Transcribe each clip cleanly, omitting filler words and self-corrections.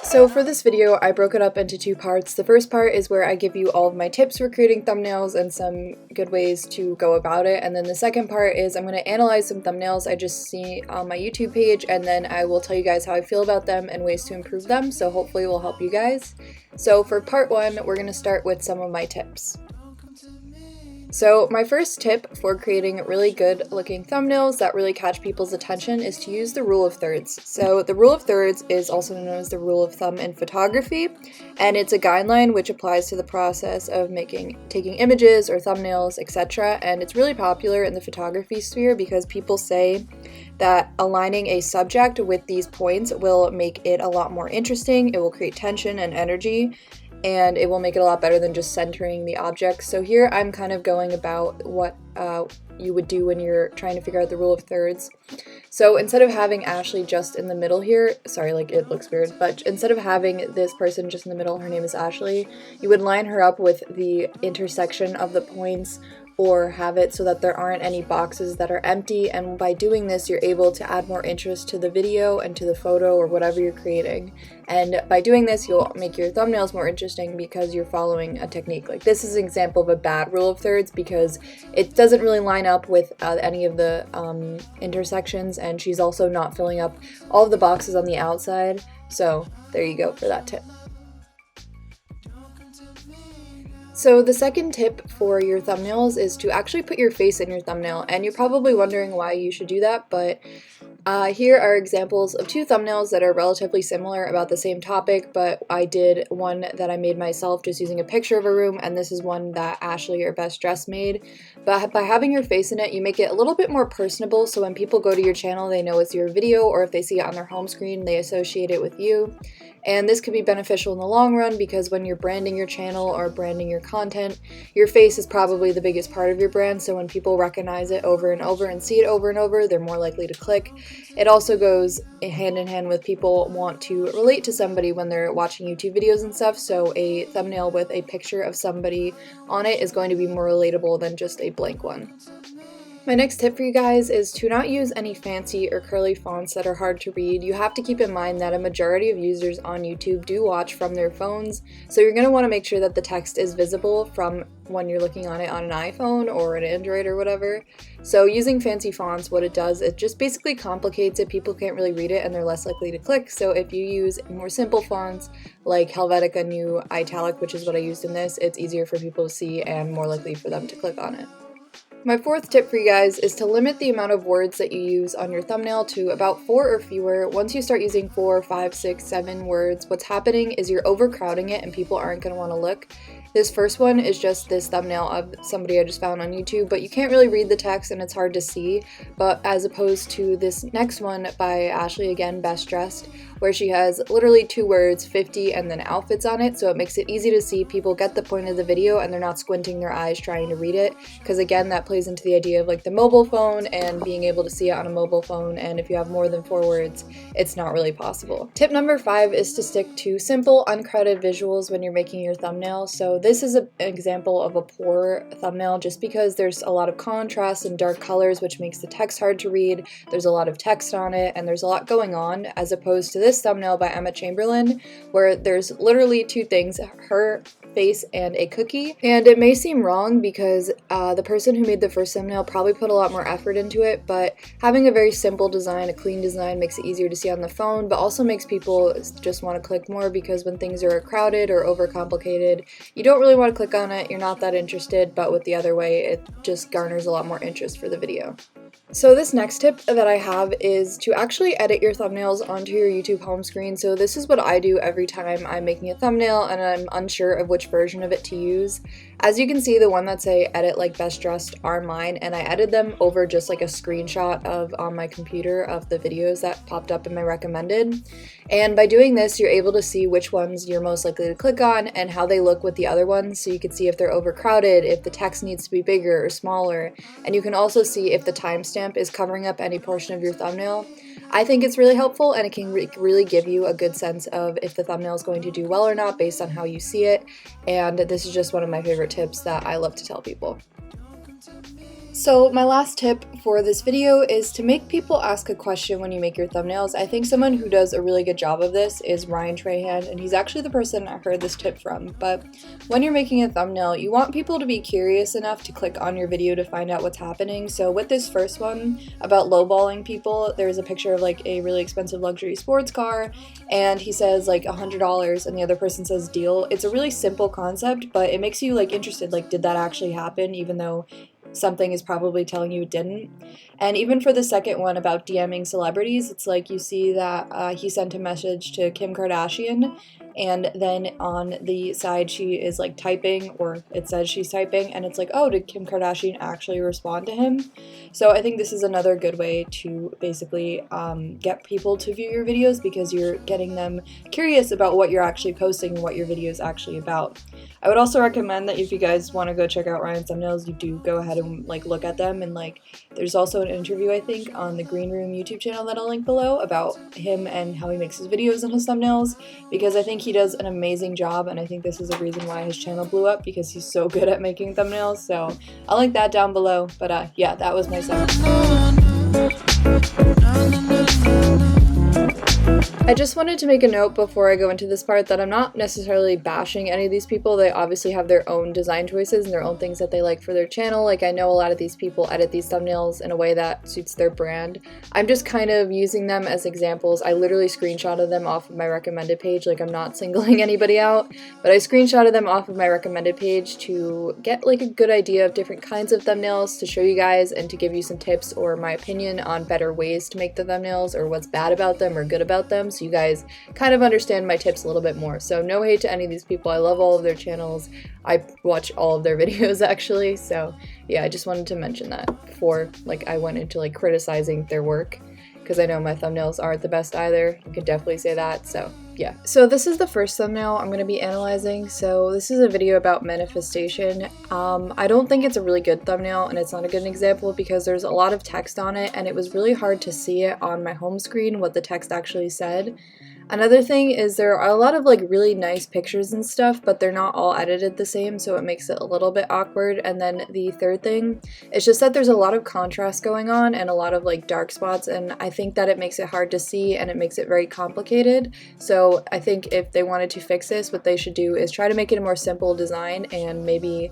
So for this video, I broke it up into two parts. The first part is where I give you all of my tips for creating thumbnails and some good ways to go about it. And then the second part is I'm going to analyze some thumbnails I just see on my YouTube page, and then I will tell you guys how I feel about them and ways to improve them. So hopefully it will help you guys. So for part one, we're going to start with some of my tips. So my first tip for creating really good looking thumbnails that really catch people's attention is to use the rule of thirds. So the rule of thirds is also known as the rule of thumb in photography, and it's a guideline which applies to the process of taking images or thumbnails, etc. And it's really popular in the photography sphere because people say that aligning a subject with these points will make it a lot more interesting, it will create tension and energy, and it will make it a lot better than just centering the object. So here I'm kind of going about what you would do when you're trying to figure out the rule of thirds. So instead of having Ashley just in the middle here, sorry, like it looks weird, but instead of having this person just in the middle, her name is Ashley, you would line her up with the intersection of the points, or have it so that there aren't any boxes that are empty, and by doing this you're able to add more interest to the video and to the photo or whatever you're creating. And by doing this you'll make your thumbnails more interesting because you're following a technique. Like this is an example of a bad rule of thirds because it doesn't really line up with any of the intersections, and she's also not filling up all of the boxes on the outside. So there you go for that tip. So the second tip for your thumbnails is to actually put your face in your thumbnail, and you're probably wondering why you should do that, but here are examples of two thumbnails that are relatively similar about the same topic, but I did one that I made myself just using a picture of a room, and this is one that Ashley, or Best Dressed, made. But by having your face in it, you make it a little bit more personable, so when people go to your channel they know it's your video, or if they see it on their home screen they associate it with you. And this could be beneficial in the long run because when you're branding your channel or branding your content, your face is probably the biggest part of your brand, so when people recognize it over and over and see it over and over, they're more likely to click. It also goes hand in hand with people want to relate to somebody when they're watching YouTube videos and stuff, so a thumbnail with a picture of somebody on it is going to be more relatable than just a blank one. My next tip for you guys is to not use any fancy or curly fonts that are hard to read. You have to keep in mind that a majority of users on YouTube do watch from their phones, so you're going to want to make sure that the text is visible from when you're looking on it on an iPhone or an Android or whatever. So using fancy fonts, what it does, it just basically complicates it. People can't really read it and they're less likely to click. So if you use more simple fonts like Helvetica New Italic, which is what I used in this, it's easier for people to see and more likely for them to click on it. My fourth tip for you guys is to limit the amount of words that you use on your thumbnail to about 4 or fewer. Once you start using 4, 5, 6, 7 words, what's happening is you're overcrowding it and people aren't going to want to look. This first one is just this thumbnail of somebody I just found on YouTube, but you can't really read the text and it's hard to see. But as opposed to this next one by Ashley, again, Best Dressed, where she has literally 2 words, 50, and then outfits on it, so it makes it easy to see. People get the point of the video and they're not squinting their eyes trying to read it, because again, that plays into the idea of like the mobile phone and being able to see it on a mobile phone, and if you have more than 4 words, it's not really possible. Tip number 5 is to stick to simple, uncrowded visuals when you're making your thumbnail. So this is an example of a poor thumbnail just because there's a lot of contrast and dark colors, which makes the text hard to read. There's a lot of text on it and there's a lot going on, as opposed to this thumbnail by Emma Chamberlain, where there's literally 2 things, her face and a cookie. And it may seem wrong because the person who made the first thumbnail probably put a lot more effort into it, but having a very simple design, a clean design, makes it easier to see on the phone, but also makes people just want to click more, because when things are crowded or overcomplicated, you don't really want to click on it, you're not that interested, but with the other way, it just garners a lot more interest for the video. So this next tip that I have is to actually edit your thumbnails onto your YouTube home screen. So this is what I do every time I'm making a thumbnail and I'm unsure of which version of it to use. As you can see, the one that say edit like Best Dressed are mine, and I edited them over just like a screenshot of on my computer of the videos that popped up in my recommended. And by doing this, you're able to see which ones you're most likely to click on and how they look with the other ones, so you can see if they're overcrowded, if the text needs to be bigger or smaller, and you can also see if the timestamp is covering up any portion of your thumbnail. I think it's really helpful, and it can really give you a good sense of if the thumbnail is going to do well or not based on how you see it, and this is just one of my favorite tips that I love to tell people. So my last tip for this video is to make people ask a question when you make your thumbnails. I think someone who does a really good job of this is Ryan Trahan, and he's actually the person I heard this tip from. But when you're making a thumbnail, you want people to be curious enough to click on your video to find out what's happening. So with this first one about lowballing people, there's a picture of like a really expensive luxury sports car, and he says like $100 and the other person says deal. It's a really simple concept, but it makes you like interested, like did that actually happen, even though something is probably telling you it didn't. And even for the second one about DMing celebrities, it's like you see that he sent a message to Kim Kardashian, and then on the side she is like typing, or it says she's typing, and it's like, oh, did Kim Kardashian actually respond to him? So I think this is another good way to basically get people to view your videos, because you're getting them curious about what you're actually posting and what your video is actually about. I would also recommend that if you guys want to go check out Ryan's thumbnails, you do go ahead and like look at them, and like there's also an interview I think on the Green Room YouTube channel that I'll link below about him and how he makes his videos and his thumbnails, because I think he does an amazing job, and I think this is a reason why his channel blew up, because he's so good at making thumbnails. So I'll link that down below. But yeah, that was my second. I just wanted to make a note before I go into this part that I'm not necessarily bashing any of these people. They obviously have their own design choices and their own things that they like for their channel. Like, I know a lot of these people edit these thumbnails in a way that suits their brand. I'm just kind of using them as examples. I literally screenshotted them off of my recommended page. Like, I'm not singling anybody out, but I screenshotted them off of my recommended page to get like a good idea of different kinds of thumbnails to show you guys, and to give you some tips or my opinion on better ways to make the thumbnails, or what's bad about them or good about them, so you guys kind of understand my tips a little bit more. So no hate to any of these people. I love all of their channels. I watch all of their videos actually. So yeah, I just wanted to mention that before like I went into like criticizing their work, because I know my thumbnails aren't the best either. You can definitely say that. So yeah. So this is the first thumbnail I'm going to be analyzing. So this is a video about manifestation. I don't think it's a really good thumbnail, and it's not a good example because there's a lot of text on it, and it was really hard to see it on my home screen what the text actually said. Another thing is there are a lot of like really nice pictures and stuff, but they're not all edited the same, so it makes it a little bit awkward. And then the third thing is just that there's a lot of contrast going on and a lot of like dark spots, and I think that it makes it hard to see and it makes it very complicated. So I think if they wanted to fix this, what they should do is try to make it a more simple design and maybe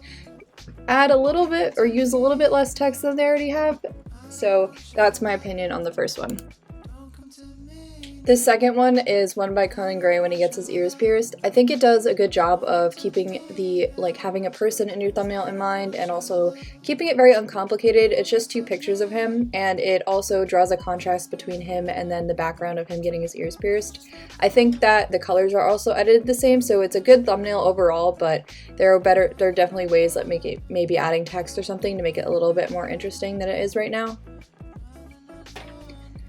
add a little bit or use a little bit less text than they already have. So that's my opinion on the first one. This second one is one by Conan Gray when he gets his ears pierced. I think it does a good job of keeping the, like, having a person in your thumbnail in mind, and also keeping it very uncomplicated. It's just two pictures of him, and it also draws a contrast between him and then the background of him getting his ears pierced. I think that the colors are also edited the same, so it's a good thumbnail overall, but there are definitely ways that make it, maybe adding text or something to make it a little bit more interesting than it is right now.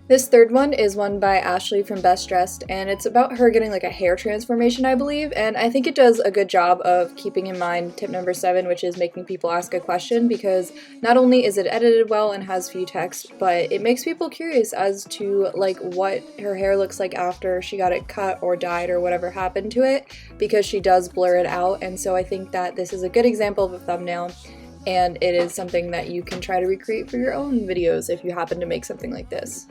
This third one is one by Ashley from Best Dressed, and it's about her getting like a hair transformation, I believe, and I think it does a good job of keeping in mind tip number 7, which is making people ask a question, because not only is it edited well and has few text, but it makes people curious as to like what her hair looks like after she got it cut or dyed or whatever happened to it, because she does blur it out. And so I think that this is a good example of a thumbnail, and it is something that you can try to recreate for your own videos if you happen to make something like this.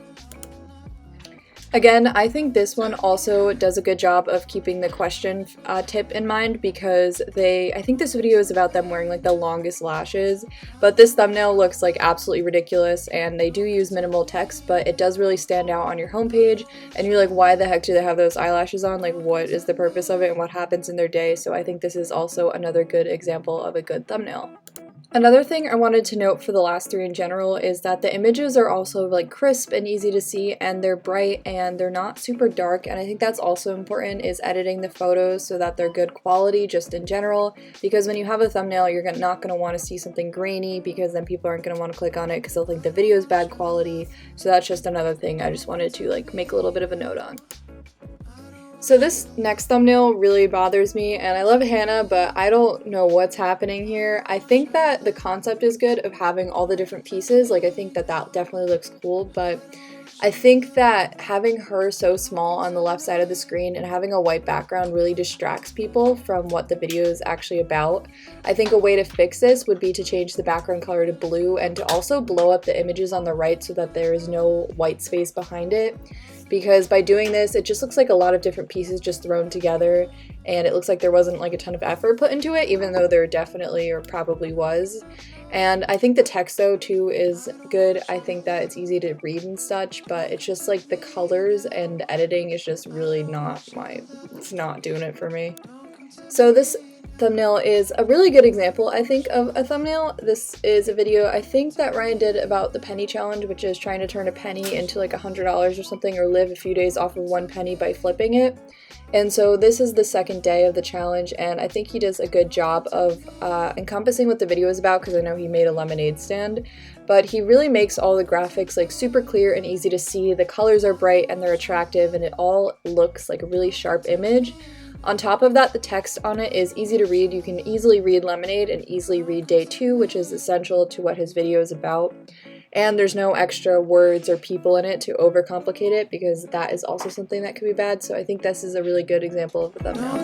Again, I think this one also does a good job of keeping the question tip in mind, because I think this video is about them wearing like the longest lashes, but this thumbnail looks like absolutely ridiculous, and they do use minimal text, but it does really stand out on your homepage, and you're like, why the heck do they have those eyelashes on? Like, what is the purpose of it and what happens in their day? So I think this is also another good example of a good thumbnail. Another thing I wanted to note for the last 3 in general is that the images are also like crisp and easy to see, and they're bright and they're not super dark, and I think that's also important, is editing the photos so that they're good quality just in general, because when you have a thumbnail you're not going to want to see something grainy, because then people aren't going to want to click on it because they'll think the video is bad quality. So that's just another thing I just wanted to like make a little bit of a note on. So this next thumbnail really bothers me, and I love Hannah, but I don't know what's happening here. I think that the concept is good of having all the different pieces, like I think that that definitely looks cool, but I think that having her so small on the left side of the screen and having a white background really distracts people from what the video is actually about. I think a way to fix this would be to change the background color to blue and to also blow up the images on the right so that there is no white space behind it. Because by doing this, it just looks like a lot of different pieces just thrown together, and it looks like there wasn't like a ton of effort put into it, even though there definitely or probably was. And I think the text though too is good. I think that it's easy to read and such, but it's just like the colors and editing is just really it's not doing it for me. So this thumbnail is a really good example, I think, of a thumbnail. This is a video I think that Ryan did about the penny challenge, which is trying to turn a penny into like $100 or something, or live a few days off of one penny by flipping it. And so this is the second day of the challenge, and I think he does a good job of encompassing what the video is about, because I know he made a lemonade stand, but he really makes all the graphics like super clear and easy to see. The colors are bright and they're attractive, and it all looks like a really sharp image. On top of that, the text on it is easy to read. You can easily read Lemonade and easily read Day 2, which is essential to what his video is about. And there's no extra words or people in it to overcomplicate it, because that is also something that could be bad. So I think this is a really good example of a thumbnail.